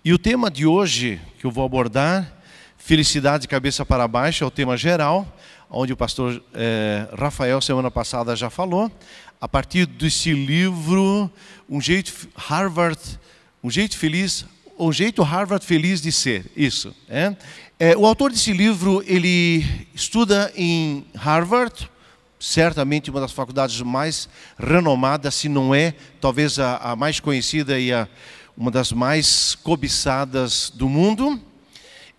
E o tema de hoje que eu vou abordar, felicidade de cabeça para baixo, é o tema geral, onde o pastor Rafael, semana passada, já falou, a partir desse livro, um jeito Harvard feliz de ser, isso. O autor desse livro, ele estuda em Harvard, certamente uma das faculdades mais renomadas, se não é, talvez a mais conhecida e uma das mais cobiçadas do mundo.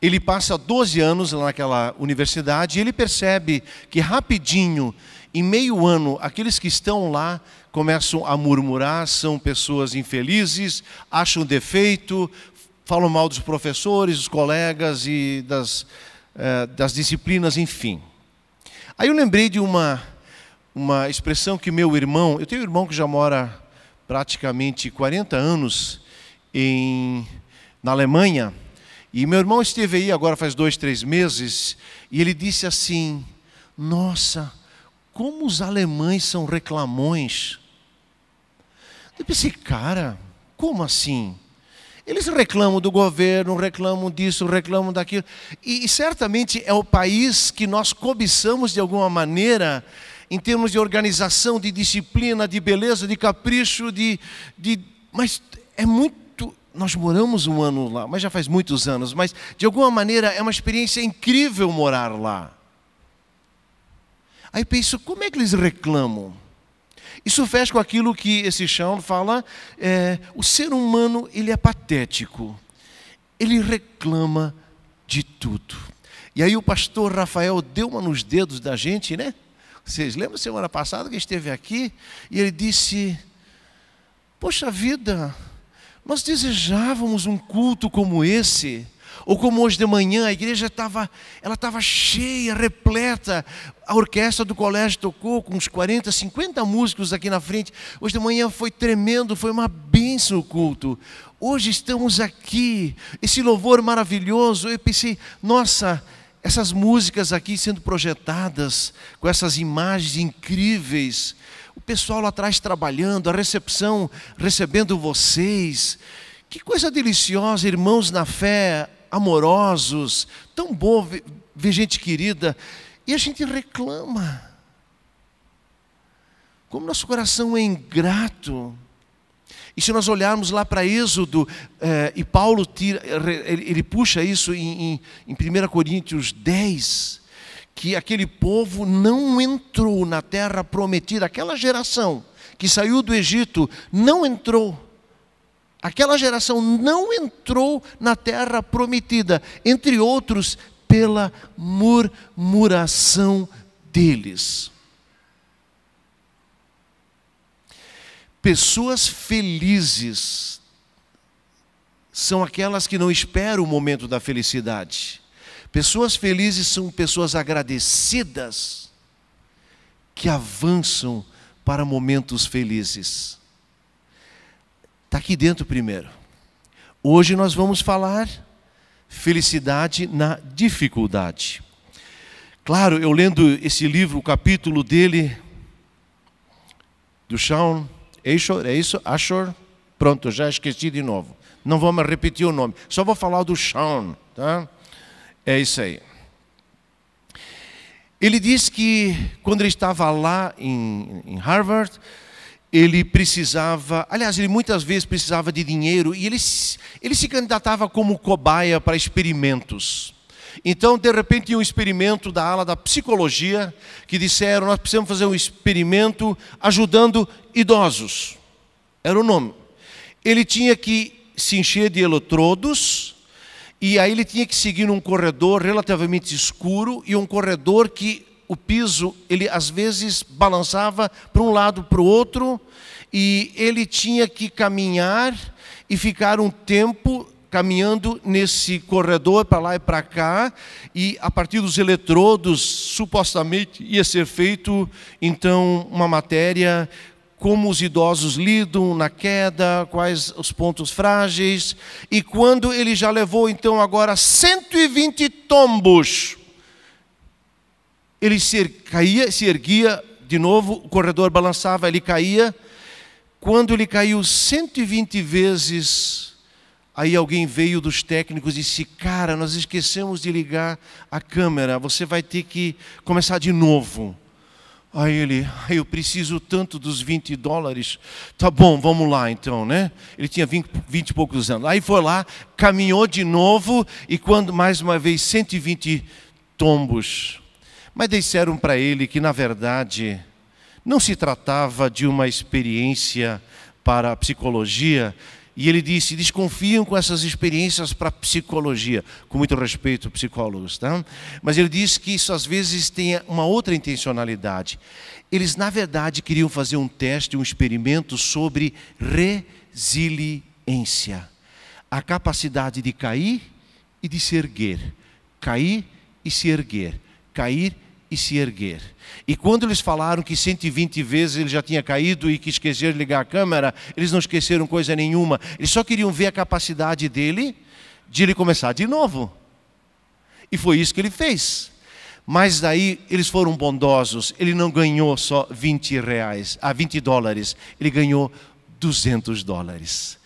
Ele passa 12 anos lá naquela universidade e ele percebe que rapidinho, em meio ano, aqueles que estão lá começam a murmurar, são pessoas infelizes, acham defeito, falam mal dos professores, dos colegas e das disciplinas, enfim. Aí eu lembrei de uma expressão que meu irmão, eu tenho um irmão que já mora praticamente 40 anos na Alemanha, e meu irmão esteve aí agora faz 2, 3 meses, e ele disse assim: nossa, como os alemães são reclamões. Eu pensei, cara, como assim? Eles reclamam do governo, reclamam disso, reclamam daquilo. E certamente é o país que nós cobiçamos de alguma maneira, em termos de organização, de disciplina, de beleza, de capricho, mas é muito... Nós moramos um ano lá, mas já faz muitos anos, mas de alguma maneira é uma experiência incrível morar lá. Aí penso, como é que eles reclamam? Isso fecha com aquilo que esse Shawn fala, o ser humano, ele é patético, ele reclama de tudo. E aí o pastor Rafael deu uma nos dedos da gente, né? Vocês lembram semana passada que esteve aqui? E ele disse, poxa vida, nós desejávamos um culto como esse, ou como hoje de manhã, a igreja estava cheia, repleta, a orquestra do colégio tocou com uns 40, 50 músicos aqui na frente, hoje de manhã foi tremendo, foi uma bênção o culto, hoje estamos aqui, esse louvor maravilhoso, eu pensei, nossa, essas músicas aqui sendo projetadas, com essas imagens incríveis, o pessoal lá atrás trabalhando, a recepção recebendo vocês, que coisa deliciosa, irmãos na fé, amorosos, tão bom ver gente querida, e a gente reclama, como nosso coração é ingrato. E se nós olharmos lá para Êxodo, e Paulo ele puxa isso em 1 Coríntios 10, que aquele povo não entrou na terra prometida, aquela geração que saiu do Egito não entrou. Aquela geração não entrou na terra prometida, entre outros, pela murmuração deles. Pessoas felizes são aquelas que não esperam o momento da felicidade. Pessoas felizes são pessoas agradecidas, que avançam para momentos felizes. Está aqui dentro primeiro. Hoje nós vamos falar felicidade na dificuldade. Claro, eu lendo esse livro, o capítulo dele, do Shawn, é isso? Ashore? Pronto, já esqueci de novo. Não vamos repetir o nome, só vou falar do Shawn, tá? É isso aí. Ele diz que quando ele estava lá em Harvard, ele precisava, aliás, ele muitas vezes precisava de dinheiro e ele se candidatava como cobaia para experimentos. Então, de repente, tinha um experimento da ala da psicologia que disseram, nós precisamos fazer um experimento ajudando idosos. Era o nome. Ele tinha que se encher de eletrodos e aí ele tinha que seguir num corredor relativamente escuro e um corredor que o piso, ele às vezes balançava para um lado para o outro e ele tinha que caminhar e ficar um tempo caminhando nesse corredor para lá e para cá e a partir dos eletrodos supostamente ia ser feito então uma matéria como os idosos lidam na queda, quais os pontos frágeis e quando ele já levou então agora 120 tombos, ele se erguia de novo, o corredor balançava, ele caía. Quando ele caiu 120 vezes, Aí alguém veio dos técnicos e disse: cara, nós esquecemos de ligar a câmera, você vai ter que começar de novo. Aí ele: eu preciso tanto dos $20. Tá bom, vamos lá então, né? Ele tinha 20 e poucos anos. Aí foi lá, caminhou de novo, e quando mais uma vez 120 tombos. Mas disseram para ele que na verdade não se tratava de uma experiência para a psicologia. E ele disse: desconfiam com essas experiências para a psicologia, com muito respeito, psicólogos, tá? Mas ele disse que isso às vezes tem uma outra intencionalidade. Eles, na verdade, queriam fazer um teste, um experimento sobre resiliência. A capacidade de cair e de se erguer. Cair e se erguer. Cair e se erguer. E quando eles falaram que 120 vezes ele já tinha caído e que esqueceram de ligar a câmera, eles não esqueceram coisa nenhuma. Eles só queriam ver a capacidade dele de ele começar de novo. E foi isso que ele fez. Mas daí eles foram bondosos. Ele não ganhou só $20, ele ganhou $200.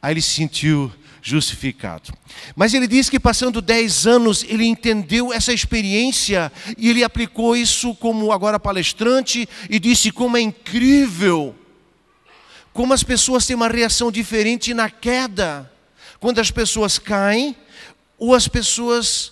Aí ele se sentiu justificado. Mas ele diz que passando 10 anos ele entendeu essa experiência e ele aplicou isso como agora palestrante e disse como é incrível, como as pessoas têm uma reação diferente na queda. Quando as pessoas caem, ou as pessoas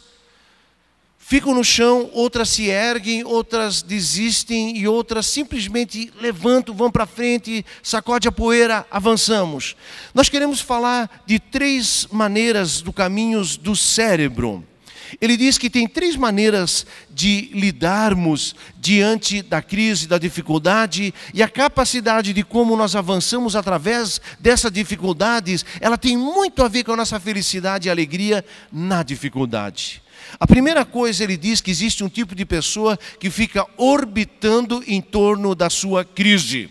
ficam no chão, outras se erguem, outras desistem e outras simplesmente levantam, vão para frente, sacode a poeira, avançamos. Nós queremos falar de 3 maneiras do caminhos do cérebro. Ele diz que tem 3 maneiras de lidarmos diante da crise, da dificuldade, e a capacidade de como nós avançamos através dessas dificuldades, ela tem muito a ver com a nossa felicidade e alegria na dificuldade. A primeira coisa, ele diz que existe um tipo de pessoa que fica orbitando em torno da sua crise.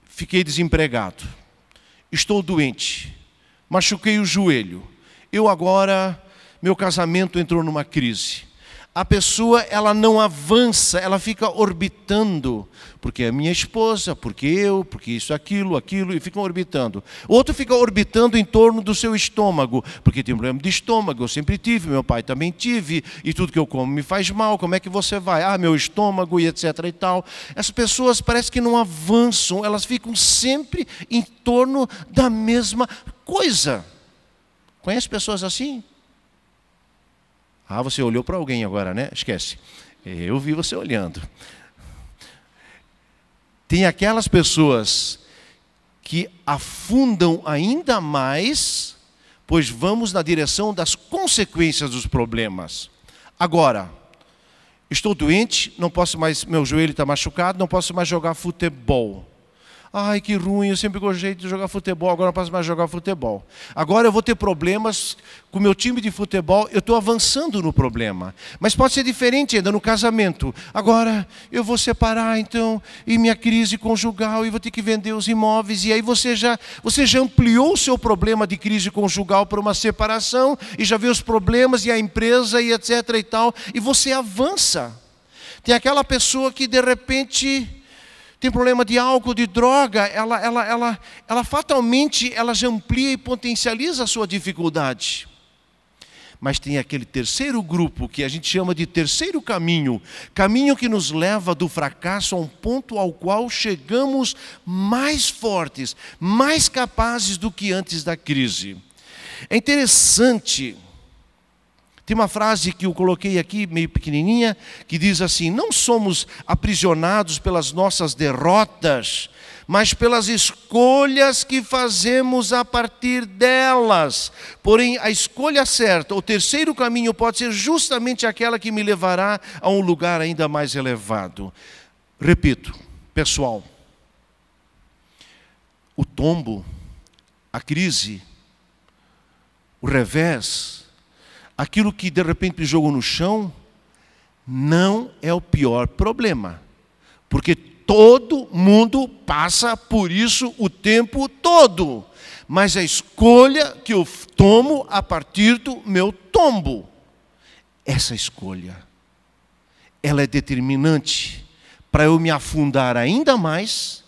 Fiquei desempregado, estou doente, machuquei o joelho, meu casamento entrou numa crise. A pessoa, ela não avança, ela fica orbitando, porque é minha esposa, porque eu, porque isso, aquilo, e ficam orbitando. Outro fica orbitando em torno do seu estômago, porque tem um problema de estômago, eu sempre tive, meu pai também tive, e tudo que eu como me faz mal, como é que você vai? Ah, meu estômago e etc e tal. Essas pessoas parece que não avançam, elas ficam sempre em torno da mesma coisa. Conhece pessoas assim? Ah, você olhou para alguém agora, né? Esquece. Eu vi você olhando. Tem aquelas pessoas que afundam ainda mais, pois vamos na direção das consequências dos problemas. Agora, estou doente, não posso mais, meu joelho está machucado, não posso mais jogar futebol. Ai, que ruim, eu sempre gostei de jogar futebol, agora não posso mais jogar futebol. Agora eu vou ter problemas com o meu time de futebol, eu estou avançando no problema. Mas pode ser diferente ainda no casamento. Agora eu vou separar então, e minha crise conjugal, e vou ter que vender os imóveis, e aí você já ampliou o seu problema de crise conjugal para uma separação, e já vê os problemas, e a empresa, e etc e tal, e você avança. Tem aquela pessoa que de repente tem problema de álcool, de droga, ela fatalmente já amplia e potencializa a sua dificuldade. Mas tem aquele terceiro grupo que a gente chama de terceiro caminho, caminho que nos leva do fracasso a um ponto ao qual chegamos mais fortes, mais capazes do que antes da crise. É interessante. Tem uma frase que eu coloquei aqui, meio pequenininha, que diz assim: não somos aprisionados pelas nossas derrotas, mas pelas escolhas que fazemos a partir delas. Porém, a escolha certa, o terceiro caminho pode ser justamente aquela que me levará a um lugar ainda mais elevado. Repito, pessoal, o tombo, a crise, o revés, aquilo que de repente me jogou no chão, não é o pior problema. Porque todo mundo passa por isso o tempo todo. Mas a escolha que eu tomo a partir do meu tombo, essa escolha, ela é determinante para eu me afundar ainda mais,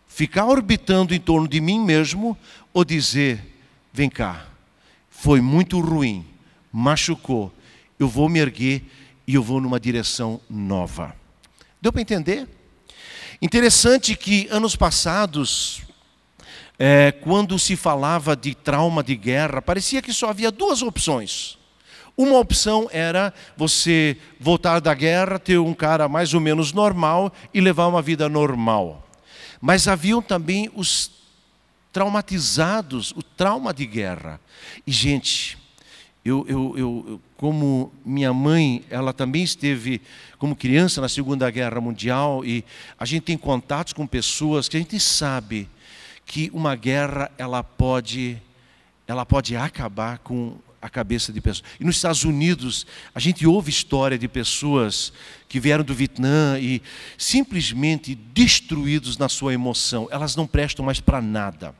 ficar orbitando em torno de mim mesmo, ou dizer: vem cá, foi muito ruim, machucou, eu vou me erguer e eu vou numa direção nova. Deu para entender? Interessante que anos passados, quando se falava de trauma de guerra, parecia que só havia duas opções. Uma opção era você voltar da guerra, ter um cara mais ou menos normal e levar uma vida normal. Mas haviam também os traumatizados, o trauma de guerra. E, gente, como minha mãe, ela também esteve como criança na Segunda Guerra Mundial, e a gente tem contatos com pessoas que a gente sabe que uma guerra ela pode acabar com a cabeça de pessoas. E nos Estados Unidos, a gente ouve história de pessoas que vieram do Vietnã e simplesmente destruídos na sua emoção. Elas não prestam mais para nada.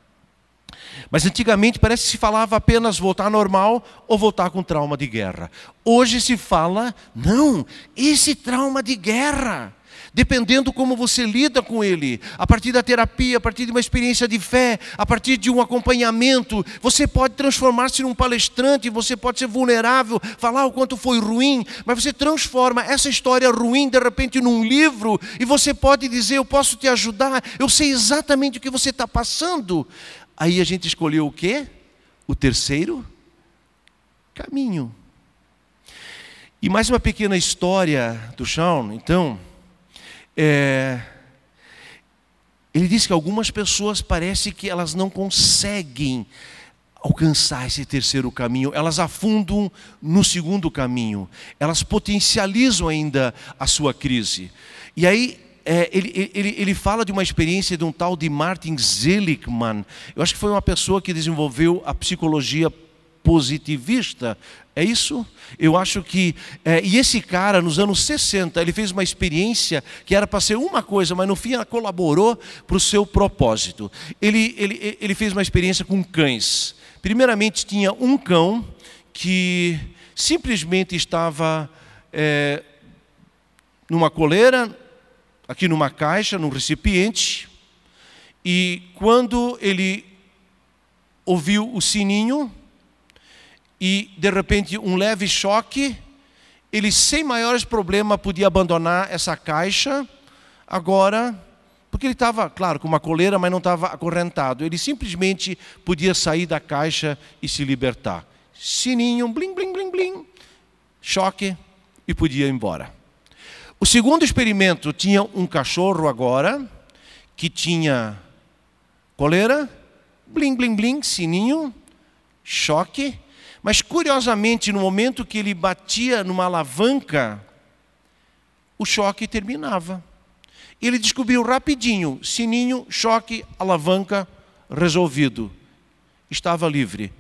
Mas antigamente parece que se falava apenas voltar normal ou voltar com trauma de guerra. Hoje se fala, não, esse trauma de guerra, dependendo como você lida com ele, a partir da terapia, a partir de uma experiência de fé, a partir de um acompanhamento, você pode transformar-se num palestrante, você pode ser vulnerável, falar o quanto foi ruim, mas você transforma essa história ruim de repente num livro, e você pode dizer, eu posso te ajudar, eu sei exatamente o que você está passando. Aí a gente escolheu o quê? O terceiro caminho. E mais uma pequena história do Shawn, então. Ele diz que algumas pessoas parece que elas não conseguem alcançar esse terceiro caminho, elas afundam no segundo caminho, elas potencializam ainda a sua crise. E aí ele fala de uma experiência de um tal de Martin Seligman. Eu acho que foi uma pessoa que desenvolveu a psicologia positivista, é isso? Eu acho que... e esse cara, nos anos 60, ele fez uma experiência que era para ser uma coisa, mas no fim ela colaborou para o seu propósito. Ele fez uma experiência com cães. Primeiramente tinha um cão que simplesmente estava numa coleira, aqui numa caixa, num recipiente, e quando ele ouviu o sininho, e de repente um leve choque, ele sem maiores problemas podia abandonar essa caixa, agora, porque ele estava, claro, com uma coleira, mas não estava acorrentado, ele simplesmente podia sair da caixa e se libertar. Sininho, blim, blim, blim, blim, choque, e podia ir embora. O segundo experimento tinha um cachorro agora, que tinha coleira, blim, blim, blim, sininho, choque, mas curiosamente no momento que ele batia numa alavanca, o choque terminava. Ele descobriu rapidinho, sininho, choque, alavanca, resolvido. Estava livre.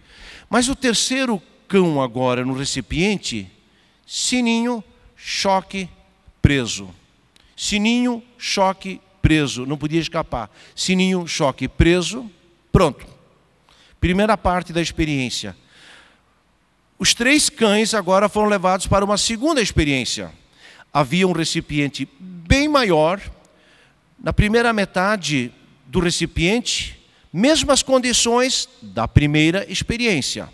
Mas o terceiro cão agora no recipiente, sininho, choque, preso. Sininho, choque, preso. Não podia escapar. Sininho, choque, preso. Pronto. Primeira parte da experiência. Os três cães agora foram levados para uma segunda experiência. Havia um recipiente bem maior. Na primeira metade do recipiente, mesmas condições da primeira experiência.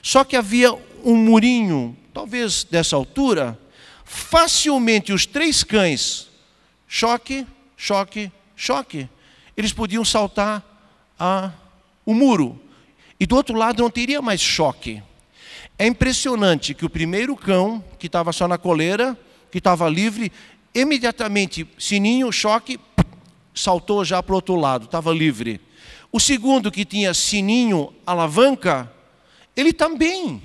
Só que havia um murinho, talvez dessa altura, facilmente os três cães, choque, choque, choque, eles podiam saltar o muro. E do outro lado não teria mais choque. É impressionante que o primeiro cão, que estava só na coleira, que estava livre, imediatamente, sininho, choque, saltou já para o outro lado, estava livre. O segundo, que tinha sininho, alavanca, ele também,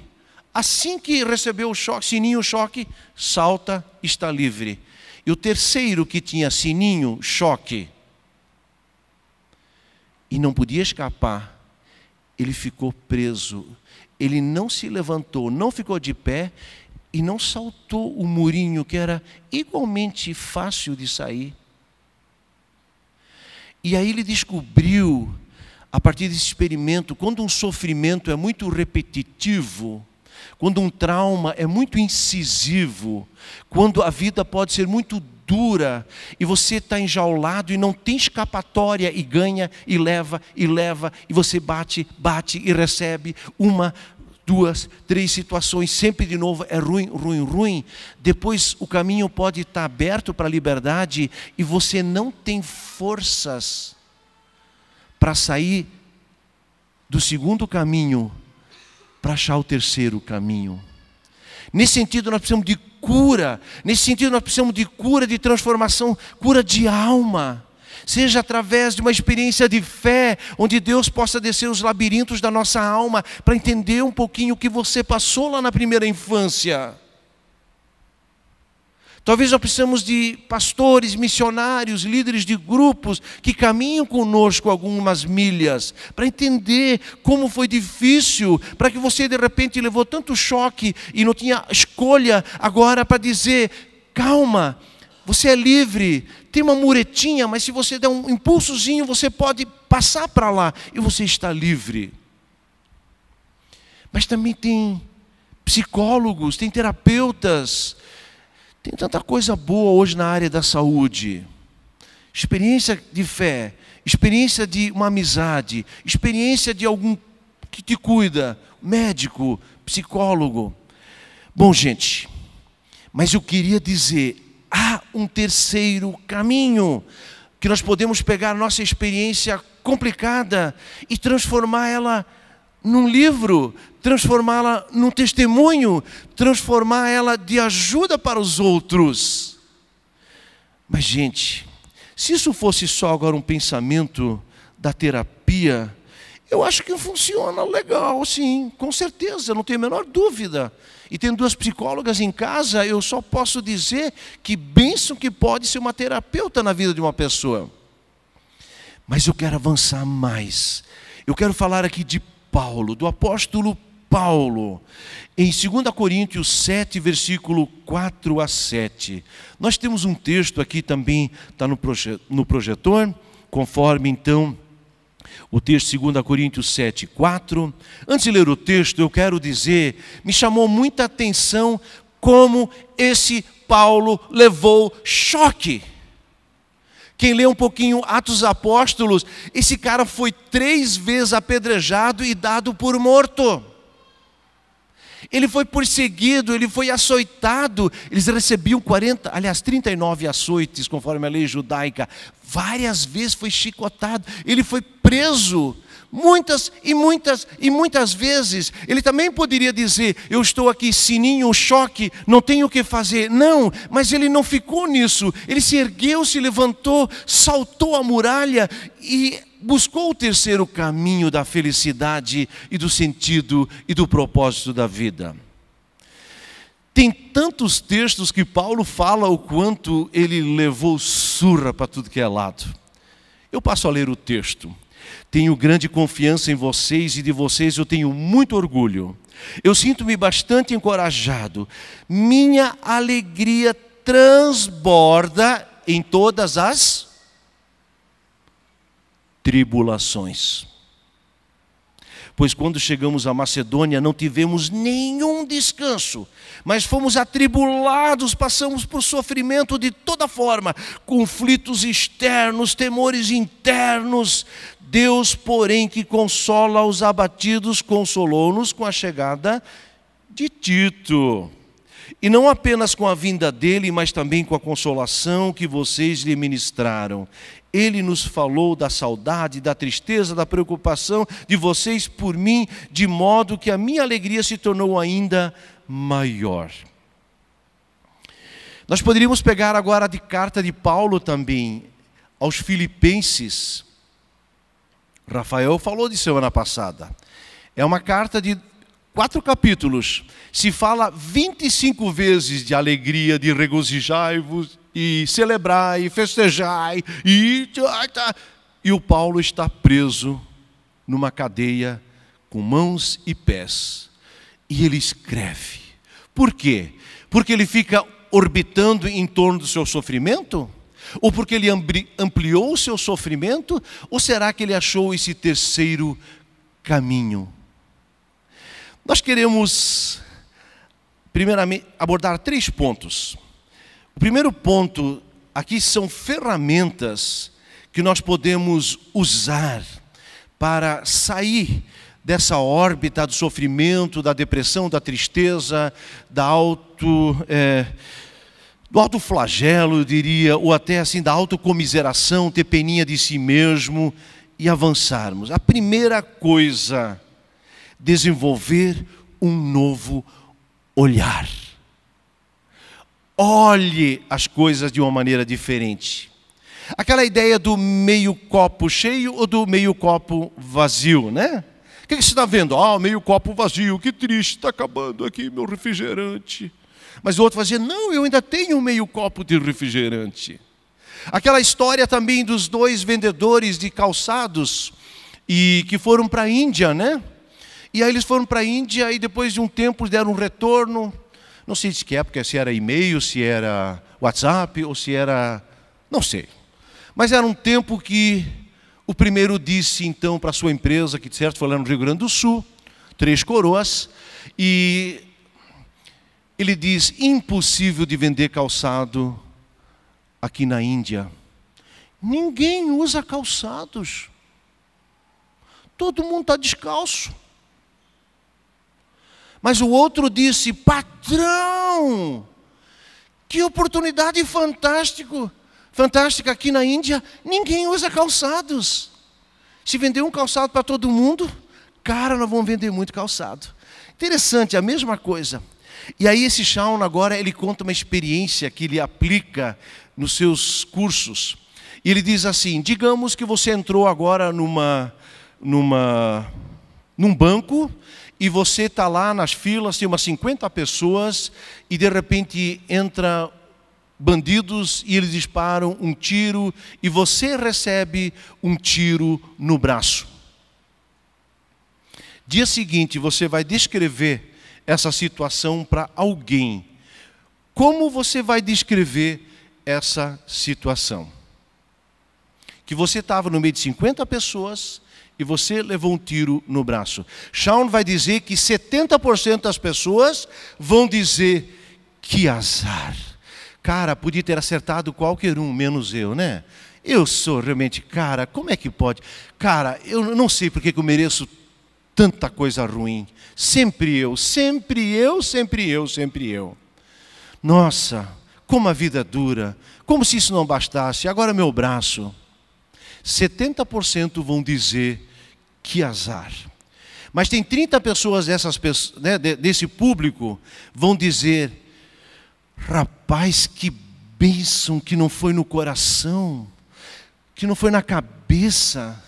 assim que recebeu o choque, sininho, choque, salta, está livre. E o terceiro, que tinha sininho, choque, e não podia escapar, ele ficou preso. Ele não se levantou, não ficou de pé e não saltou o murinho, que era igualmente fácil de sair. E aí ele descobriu, a partir desse experimento, quando um sofrimento é muito repetitivo, quando um trauma é muito incisivo, quando a vida pode ser muito dura, e você está enjaulado e não tem escapatória, e ganha, e leva, e você bate e recebe uma, 2, 3 situações, sempre de novo é ruim. Depois o caminho pode estar aberto para a liberdade e você não tem forças para sair do segundo caminho para achar o terceiro caminho. Nesse sentido nós precisamos de cura, de transformação, cura de alma. Seja através de uma experiência de fé, onde Deus possa descer os labirintos da nossa alma, para entender um pouquinho o que você passou lá na primeira infância. Talvez nós precisamos de pastores, missionários, líderes de grupos, que caminham conosco algumas milhas, para entender como foi difícil, para que você de repente levou tanto choque, e não tinha escolha agora para dizer, calma, você é livre, tem uma muretinha, mas se você der um impulsozinho, você pode passar para lá, e você está livre. Mas também tem psicólogos, tem terapeutas, tem tanta coisa boa hoje na área da saúde. Experiência de fé, experiência de uma amizade, experiência de algum que te cuida, médico, psicólogo. Bom, gente, mas eu queria dizer, há um terceiro caminho, que nós podemos pegar a nossa experiência complicada e transformar ela num livro, transformá-la num testemunho, transformar ela de ajuda para os outros. Mas, gente, se isso fosse só agora um pensamento da terapia, eu acho que funciona legal, sim, com certeza, não tenho a menor dúvida. E tendo 2 psicólogas em casa, eu só posso dizer que bênção que pode ser uma terapeuta na vida de uma pessoa. Mas eu quero avançar mais. Eu quero falar aqui de Paulo, do apóstolo Paulo, em 2 Coríntios 7, versículo 4 a 7. Nós temos um texto aqui também, está no projetor, conforme então o texto 2 Coríntios 7, 4. Antes de ler o texto, eu quero dizer, me chamou muita atenção como esse Paulo levou choque. Quem lê um pouquinho Atos dos Apóstolos, esse cara foi 3 vezes apedrejado e dado por morto. Ele foi perseguido, ele foi açoitado. Eles recebiam 39 açoites, conforme a lei judaica. Várias vezes foi chicotado. Ele foi preso. Muitas vezes. Ele também poderia dizer, eu estou aqui, sininho, choque, não tenho o que fazer. Não, mas ele não ficou nisso. Ele se ergueu, se levantou, saltou a muralha e buscou o terceiro caminho da felicidade e do sentido e do propósito da vida. Tem tantos textos que Paulo fala o quanto ele levou surra para tudo que é lado. Eu passo a ler o texto. Tenho grande confiança em vocês e de vocês eu tenho muito orgulho. Eu sinto-me bastante encorajado. Minha alegria transborda em todas as tribulações. Pois quando chegamos à Macedônia não tivemos nenhum descanso, mas fomos atribulados, passamos por sofrimento de toda forma, conflitos externos, temores internos. Deus, porém, que consola os abatidos, consolou-nos com a chegada de Tito. E não apenas com a vinda dele, mas também com a consolação que vocês lhe ministraram. Ele nos falou da saudade, da tristeza, da preocupação de vocês por mim, de modo que a minha alegria se tornou ainda maior. Nós poderíamos pegar agora de carta de Paulo também aos Filipenses. Rafael falou de semana passada. É uma carta de 4 capítulos. Se fala 25 vezes de alegria, de regozijai-vos, e celebrai, e festejai, e o Paulo está preso numa cadeia com mãos e pés. E ele escreve. Por quê? Porque ele fica orbitando em torno do seu sofrimento? Ou porque ele ampliou o seu sofrimento? Ou será que ele achou esse terceiro caminho? Nós queremos, primeiramente, abordar 3 pontos. O primeiro ponto aqui são ferramentas que nós podemos usar para sair dessa órbita do sofrimento, da depressão, da tristeza, do autoflagelo, eu diria, ou até assim da autocomiseração, ter peninha de si mesmo e avançarmos. A primeira coisa, desenvolver um novo olhar. Olhe as coisas de uma maneira diferente. Aquela ideia do meio copo cheio ou do meio copo vazio, né? O que você está vendo? Ah, meio copo vazio, que triste, está acabando aqui meu refrigerante. Mas o outro vai dizer, não, eu ainda tenho meio copo de refrigerante. Aquela história também dos 2 vendedores de calçados e que foram para a Índia, né? E aí eles foram para a Índia e depois de um tempo deram um retorno. Não sei de que época, se era e-mail, se era WhatsApp ou se era... não sei. Mas era um tempo que o primeiro disse então para a sua empresa, que de certo foi lá no Rio Grande do Sul, 3 Coroas, e ele diz, impossível de vender calçado aqui na Índia. Ninguém usa calçados. Todo mundo está descalço. Mas o outro disse, patrão, que oportunidade fantástica aqui na Índia, ninguém usa calçados. Se vender um calçado para todo mundo, cara, nós vamos vender muito calçado. Interessante, a mesma coisa. E aí esse Shawn agora, ele conta uma experiência que ele aplica nos seus cursos. E ele diz assim, digamos que você entrou agora num banco, e você está lá nas filas, tem umas 50 pessoas, e de repente entra bandidos e eles disparam um tiro, e você recebe um tiro no braço. Dia seguinte, você vai descrever essa situação para alguém. Como você vai descrever essa situação? Que você estava no meio de 50 pessoas e você levou um tiro no braço. Shawn vai dizer que 70% das pessoas vão dizer, que azar. Cara, podia ter acertado qualquer um, menos eu, né? Eu sou realmente, cara, como é que pode? Cara, eu não sei porque que eu mereço tanta coisa ruim. Sempre eu, sempre eu, sempre eu, sempre eu. Nossa, como a vida é dura. Como se isso não bastasse. Agora meu braço. 70% vão dizer, que azar. Mas tem 30 pessoas desse público, vão dizer, rapaz, que bênção que não foi no coração, que não foi na cabeça,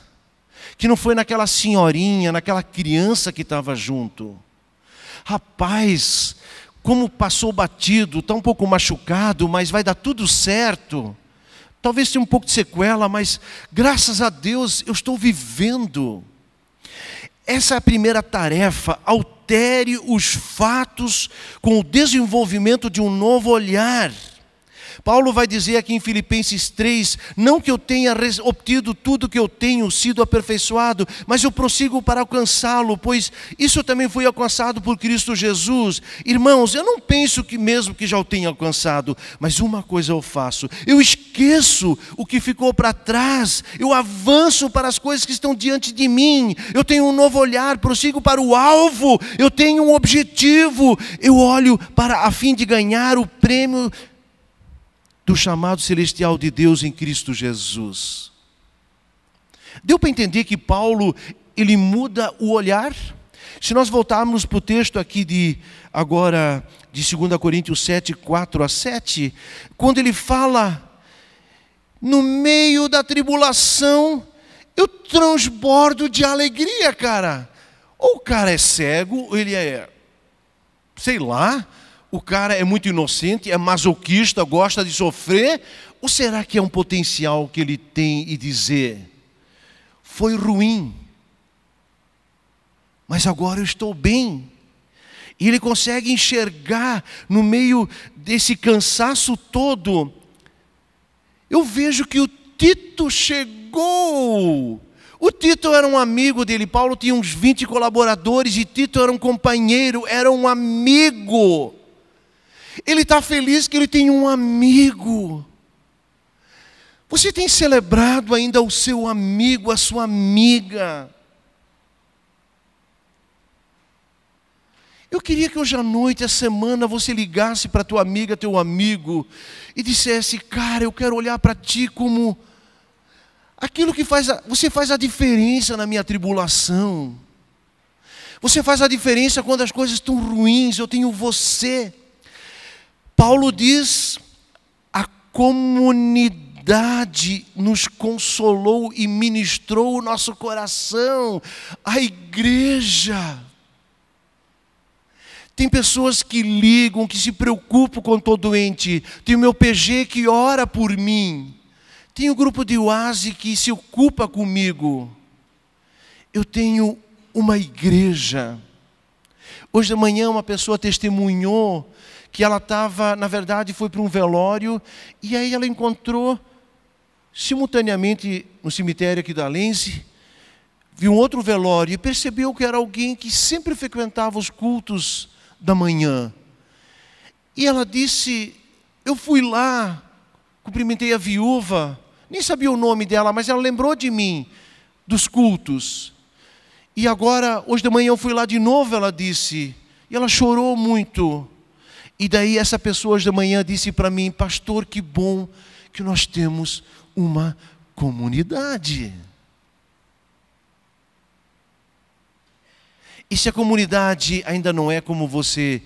que não foi naquela senhorinha, naquela criança que estava junto. Rapaz, como passou batido, está um pouco machucado, mas vai dar tudo certo. Talvez tenha um pouco de sequela, mas graças a Deus eu estou vivendo. Essa é a primeira tarefa, altere os fatos com o desenvolvimento de um novo olhar. Paulo vai dizer aqui em Filipenses 3, não que eu tenha obtido tudo que eu tenho sido aperfeiçoado, mas eu prossigo para alcançá-lo, pois isso também foi alcançado por Cristo Jesus. Irmãos, eu não penso que mesmo que já o tenha alcançado, mas uma coisa eu faço, eu esqueço o que ficou para trás, eu avanço para as coisas que estão diante de mim, eu tenho um novo olhar, prossigo para o alvo, eu tenho um objetivo, eu olho para a fim de ganhar o prêmio do chamado celestial de Deus em Cristo Jesus. Deu para entender que Paulo, ele muda o olhar? Se nós voltarmos para o texto aqui de 2 Coríntios 7, 4 a 7, quando ele fala, no meio da tribulação, eu transbordo de alegria, cara. Ou o cara é cego, ou ele é, sei lá, o cara é muito inocente, é masoquista, gosta de sofrer? Ou será que é um potencial que ele tem e dizer, foi ruim, mas agora eu estou bem? E ele consegue enxergar no meio desse cansaço todo. Eu vejo que o Tito chegou. O Tito era um amigo dele, Paulo tinha uns 20 colaboradores e Tito era um companheiro, era um amigo. Ele está feliz que ele tem um amigo. Você tem celebrado ainda o seu amigo, a sua amiga? Eu queria que hoje à noite, essa semana, você ligasse para tua amiga, teu amigo, e dissesse: cara, eu quero olhar para ti como aquilo que você faz a diferença na minha tribulação. Você faz a diferença quando as coisas estão ruins, eu tenho você. Paulo diz: a comunidade nos consolou e ministrou o nosso coração, a igreja. Tem pessoas que ligam, que se preocupam com o tô doente. Tem o meu PG que ora por mim. Tem o grupo de Oase que se ocupa comigo. Eu tenho uma igreja. Hoje de manhã uma pessoa testemunhou que ela estava, na verdade, foi para um velório, e aí ela encontrou, simultaneamente, no cemitério aqui da Lense, viu um outro velório e percebeu que era alguém que sempre frequentava os cultos da manhã. E ela disse: eu fui lá, cumprimentei a viúva, nem sabia o nome dela, mas ela lembrou de mim, dos cultos. E agora, hoje de manhã eu fui lá de novo, ela disse, e ela chorou muito. E daí essa pessoa hoje de manhã disse para mim: pastor, que bom que nós temos uma comunidade. E se a comunidade ainda não é como você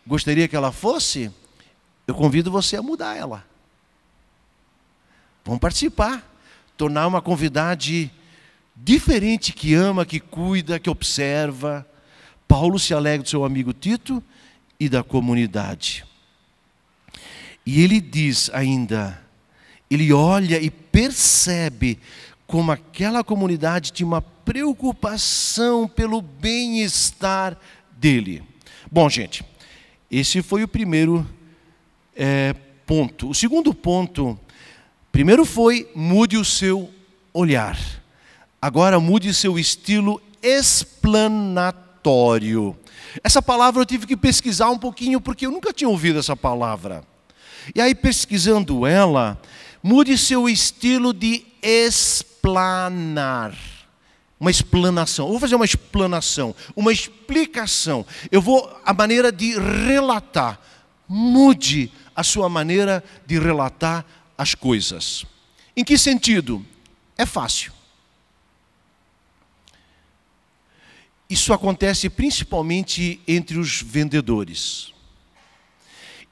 gostaria que ela fosse, eu convido você a mudar ela. Vamos participar, tornar uma comunidade diferente, que ama, que cuida, que observa. Paulo se alegra do seu amigo Tito e da comunidade. E ele diz ainda, ele olha e percebe como aquela comunidade tinha uma preocupação pelo bem-estar dele. Bom, gente, esse foi o primeiro ponto. O segundo ponto, primeiro foi: mude o seu olhar. Agora mude seu estilo explanatório. Essa palavra eu tive que pesquisar um pouquinho, porque eu nunca tinha ouvido essa palavra. E aí, pesquisando ela, mude seu estilo de explanar. Uma explanação. Eu vou fazer uma explanação, uma explicação. A maneira de relatar. Mude a sua maneira de relatar as coisas. Em que sentido? É fácil. Isso acontece principalmente entre os vendedores.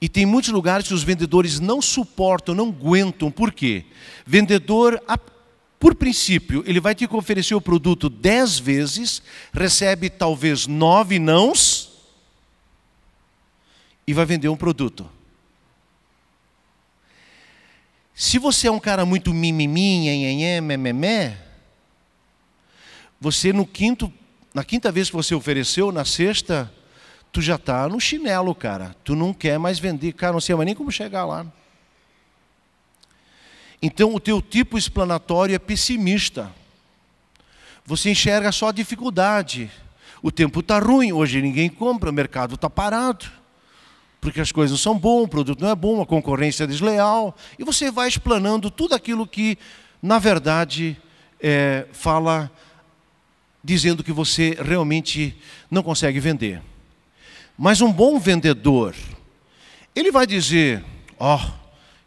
E tem muitos lugares que os vendedores não suportam, não aguentam. Por quê? Vendedor, por princípio, ele vai te oferecer o produto 10 vezes, recebe talvez 9 nãos e vai vender um produto. Se você é um cara muito mimimi, mememé, você na quinta vez que você ofereceu, na sexta, tu já está no chinelo, cara. Tu não quer mais vender, cara, não sei mais nem como chegar lá. Então o teu tipo explanatório é pessimista. Você enxerga só a dificuldade. O tempo está ruim, hoje ninguém compra, o mercado está parado. Porque as coisas não são boas, o produto não é bom, a concorrência é desleal. E você vai explanando tudo aquilo que, na verdade, fala, dizendo que você realmente não consegue vender. Mas um bom vendedor, ele vai dizer: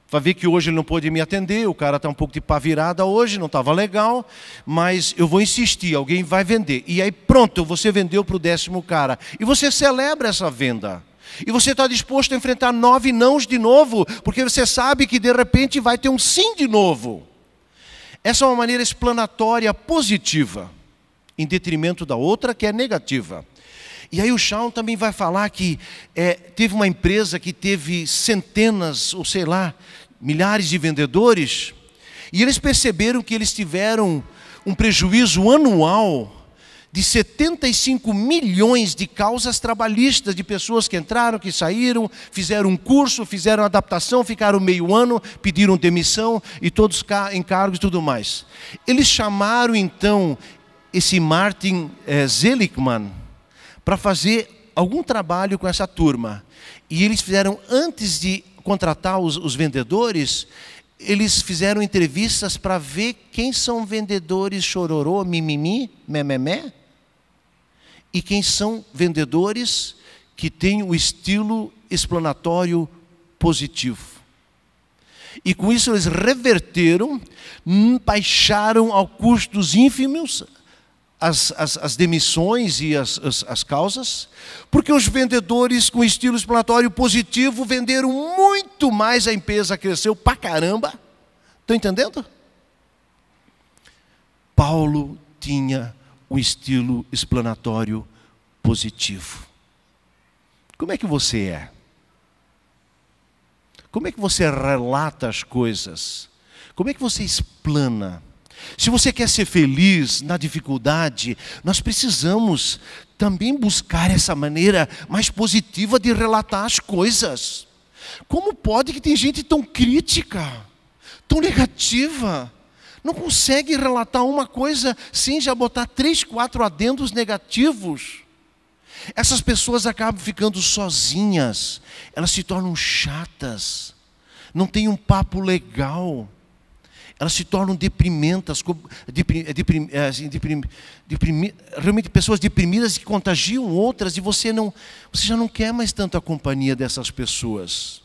vai ver que hoje ele não pôde me atender, o cara está um pouco de pá virada hoje, não estava legal, mas eu vou insistir, alguém vai vender. E aí pronto, você vendeu para o 10º cara. E você celebra essa venda. E você está disposto a enfrentar 9 nãos de novo, porque você sabe que de repente vai ter um sim de novo. Essa é uma maneira explanatória positiva, em detrimento da outra que é negativa. E aí o Shawn também vai falar que teve uma empresa que teve centenas, ou sei lá, milhares de vendedores, e eles perceberam que eles tiveram um prejuízo anual de 75 milhões de causas trabalhistas, de pessoas que entraram, que saíram, fizeram um curso, fizeram adaptação, ficaram meio ano, pediram demissão e todos encargos e tudo mais. Eles chamaram então esse Martin Seligman para fazer algum trabalho com essa turma. E eles fizeram, antes de contratar os vendedores, eles fizeram entrevistas para ver quem são vendedores chororô, mimimi, mememé, e quem são vendedores que têm o estilo explanatório positivo. E com isso eles reverteram, baixaram ao custos ínfimos as demissões e as causas, porque os vendedores com estilo explanatório positivo venderam muito mais, a empresa cresceu pra caramba. Estão entendendo? Paulo tinha o estilo explanatório positivo. Como é que você é? Como é que você relata as coisas? Como é que você explana? Se você quer ser feliz na dificuldade, nós precisamos também buscar essa maneira mais positiva de relatar as coisas. Como pode que tem gente tão crítica, tão negativa, não consegue relatar uma coisa sem já botar 3, 4 adendos negativos? Essas pessoas acabam ficando sozinhas, elas se tornam chatas, não tem um papo legal, elas se tornam deprimentas, realmente pessoas deprimidas que contagiam outras, e você já não quer mais tanto a companhia dessas pessoas.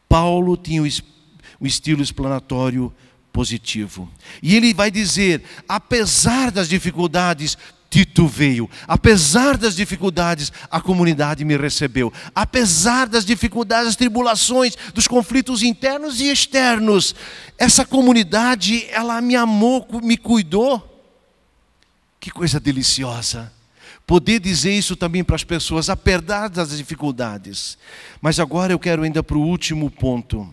Paulo tinha o estilo explanatório positivo, e ele vai dizer: apesar das dificuldades, Tito veio. Apesar das dificuldades, a comunidade me recebeu. Apesar das dificuldades, das tribulações, dos conflitos internos e externos, essa comunidade, ela me amou, me cuidou. Que coisa deliciosa poder dizer isso também para as pessoas, apesar das dificuldades. Mas agora eu quero ainda para o último ponto.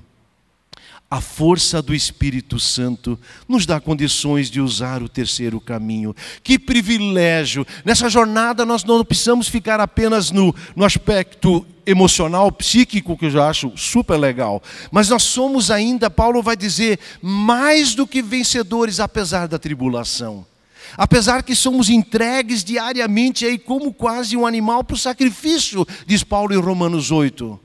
A força do Espírito Santo nos dá condições de usar o terceiro caminho. Que privilégio! Nessa jornada nós não precisamos ficar apenas no aspecto emocional, psíquico, que eu já acho super legal. Mas nós somos ainda, Paulo vai dizer, mais do que vencedores apesar da tribulação. Apesar que somos entregues diariamente aí como quase um animal para o sacrifício, diz Paulo em Romanos 8.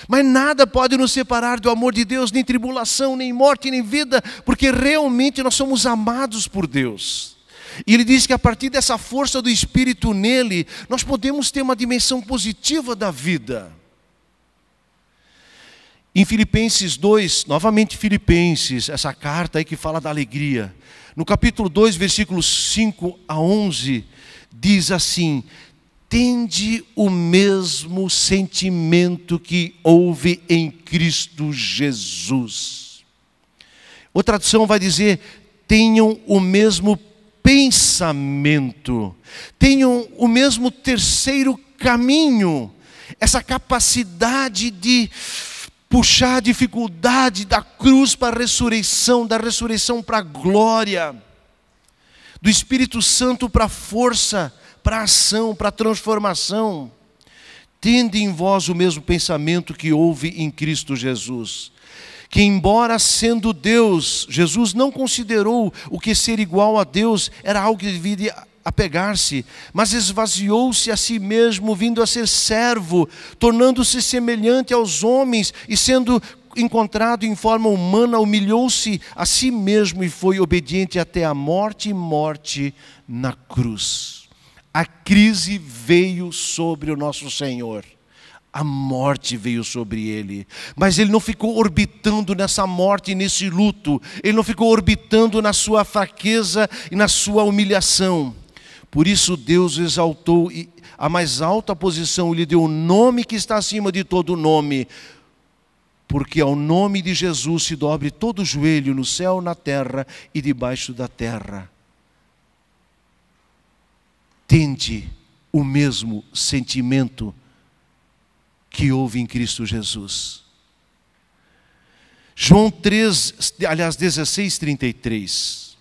Mas nada pode nos separar do amor de Deus, nem tribulação, nem morte, nem vida, porque realmente nós somos amados por Deus. E ele diz que a partir dessa força do Espírito nele, nós podemos ter uma dimensão positiva da vida. Em Filipenses 2, novamente Filipenses, essa carta aí que fala da alegria. No capítulo 2, versículos 5 a 11, diz assim: tende o mesmo sentimento que houve em Cristo Jesus. Outra tradução vai dizer: tenham o mesmo pensamento, tenham o mesmo terceiro caminho, essa capacidade de puxar a dificuldade da cruz para a ressurreição, da ressurreição para a glória, do Espírito Santo para a força, para a ação, para a transformação. Tende em vós o mesmo pensamento que houve em Cristo Jesus, que embora sendo Deus, Jesus não considerou o que ser igual a Deus era algo que devia apegar-se, mas esvaziou-se a si mesmo, vindo a ser servo, tornando-se semelhante aos homens, e sendo encontrado em forma humana, humilhou-se a si mesmo e foi obediente até a morte, e morte na cruz. A crise veio sobre o nosso Senhor, a morte veio sobre ele, mas ele não ficou orbitando nessa morte e nesse luto, ele não ficou orbitando na sua fraqueza e na sua humilhação. Por isso Deus exaltou a mais alta posição, lhe deu o nome que está acima de todo nome, porque ao nome de Jesus se dobre todo joelho no céu, na terra e debaixo da terra. Tende o mesmo sentimento que houve em Cristo Jesus. João 16:33.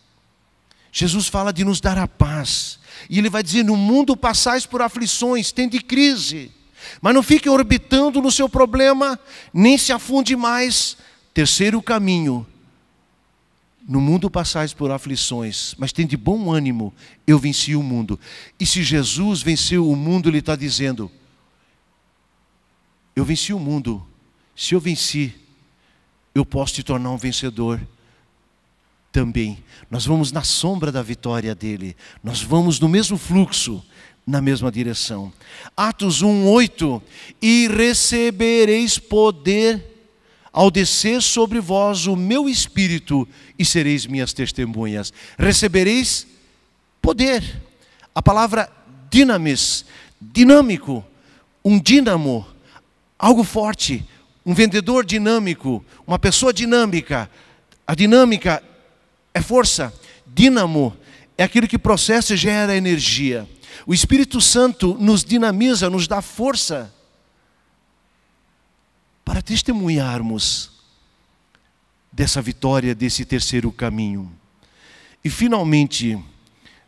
Jesus fala de nos dar a paz. E ele vai dizer: no mundo passais por aflições, tende crise, mas não fique orbitando no seu problema, nem se afunde mais. Terceiro caminho: no mundo passais por aflições, mas tende bom ânimo, eu venci o mundo. E se Jesus venceu o mundo, ele está dizendo: eu venci o mundo. Se eu venci, eu posso te tornar um vencedor também. Nós vamos na sombra da vitória dele. Nós vamos no mesmo fluxo, na mesma direção. Atos 1:8. E recebereis poder ao descer sobre vós o meu espírito e sereis minhas testemunhas. Recebereis poder. A palavra dinamis, dinâmico, um dínamo, algo forte, um vendedor dinâmico, uma pessoa dinâmica. A dinâmica é força. Dínamo é aquilo que processa e gera energia. O Espírito Santo nos dinamiza, nos dá força para testemunharmos dessa vitória, desse terceiro caminho. E finalmente,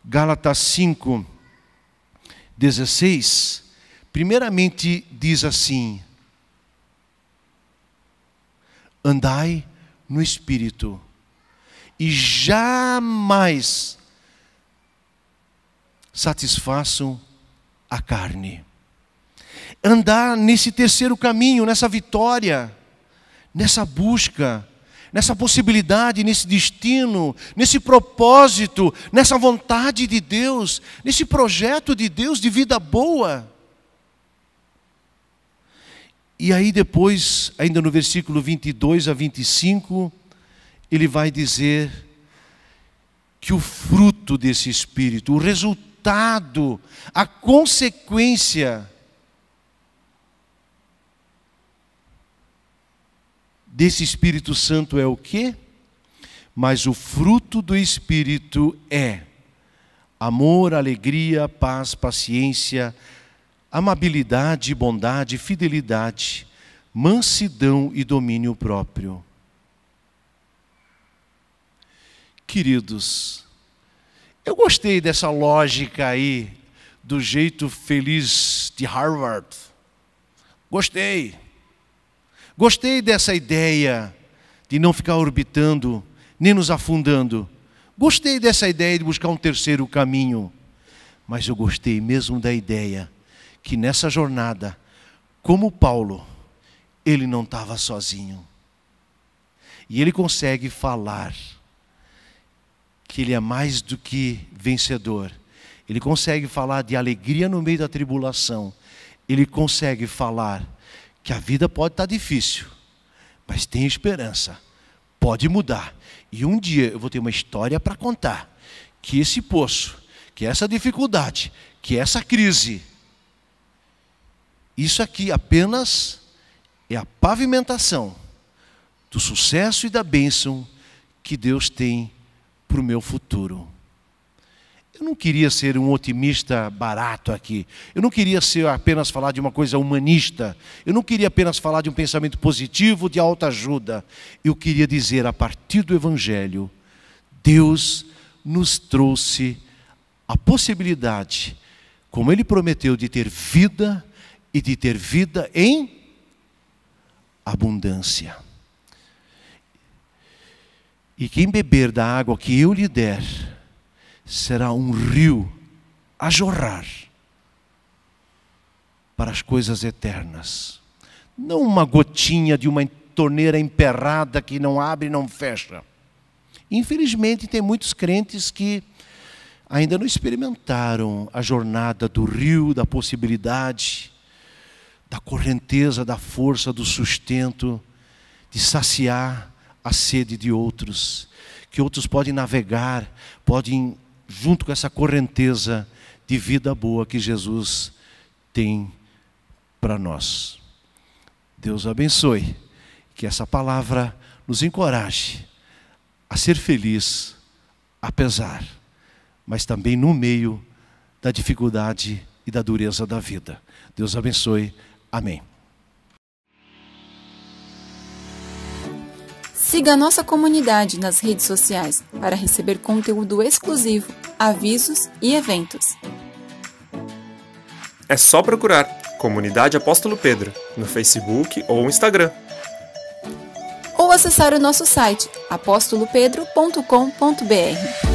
Gálatas 5:16, primeiramente diz assim: andai no Espírito e jamais satisfaçam a carne. Andar nesse terceiro caminho, nessa vitória, nessa busca, nessa possibilidade, nesse destino, nesse propósito, nessa vontade de Deus, nesse projeto de Deus de vida boa. E aí depois, ainda no versículo 22 a 25, ele vai dizer que o fruto desse Espírito, o resultado, a consequência desse Espírito Santo é o quê? Mas o fruto do Espírito é amor, alegria, paz, paciência, amabilidade, bondade, fidelidade, mansidão e domínio próprio. Queridos, eu gostei dessa lógica aí, do jeito feliz de Harvard. Gostei. Gostei dessa ideia de não ficar orbitando, nem nos afundando. Gostei dessa ideia de buscar um terceiro caminho. Mas eu gostei mesmo da ideia que nessa jornada, como Paulo, ele não estava sozinho. E ele consegue falar que ele é mais do que vencedor. Ele consegue falar de alegria no meio da tribulação. Ele consegue falar que a vida pode estar difícil, mas tem esperança, pode mudar. E um dia eu vou ter uma história para contar, que esse poço, que essa dificuldade, que essa crise, isso aqui apenas é a pavimentação do sucesso e da bênção que Deus tem para o meu futuro. Eu não queria ser um otimista barato aqui. Eu não queria apenas falar de uma coisa humanista. Eu não queria apenas falar de um pensamento positivo, de autoajuda. Eu queria dizer, a partir do Evangelho, Deus nos trouxe a possibilidade, como Ele prometeu, de ter vida e de ter vida em abundância. E quem beber da água que eu lhe der, será um rio a jorrar para as coisas eternas. Não uma gotinha de uma torneira emperrada que não abre e não fecha. Infelizmente, tem muitos crentes que ainda não experimentaram a jornada do rio, da possibilidade, da correnteza, da força, do sustento, de saciar a sede de outros, que outros podem navegar, podem, junto com essa correnteza de vida boa que Jesus tem para nós. Deus abençoe, que essa palavra nos encoraje a ser feliz, apesar, mas também no meio da dificuldade e da dureza da vida. Deus abençoe. Amém. Siga a nossa comunidade nas redes sociais para receber conteúdo exclusivo, avisos e eventos. É só procurar Comunidade Apóstolo Pedro no Facebook ou Instagram. Ou acessar o nosso site apostolopedro.com.br.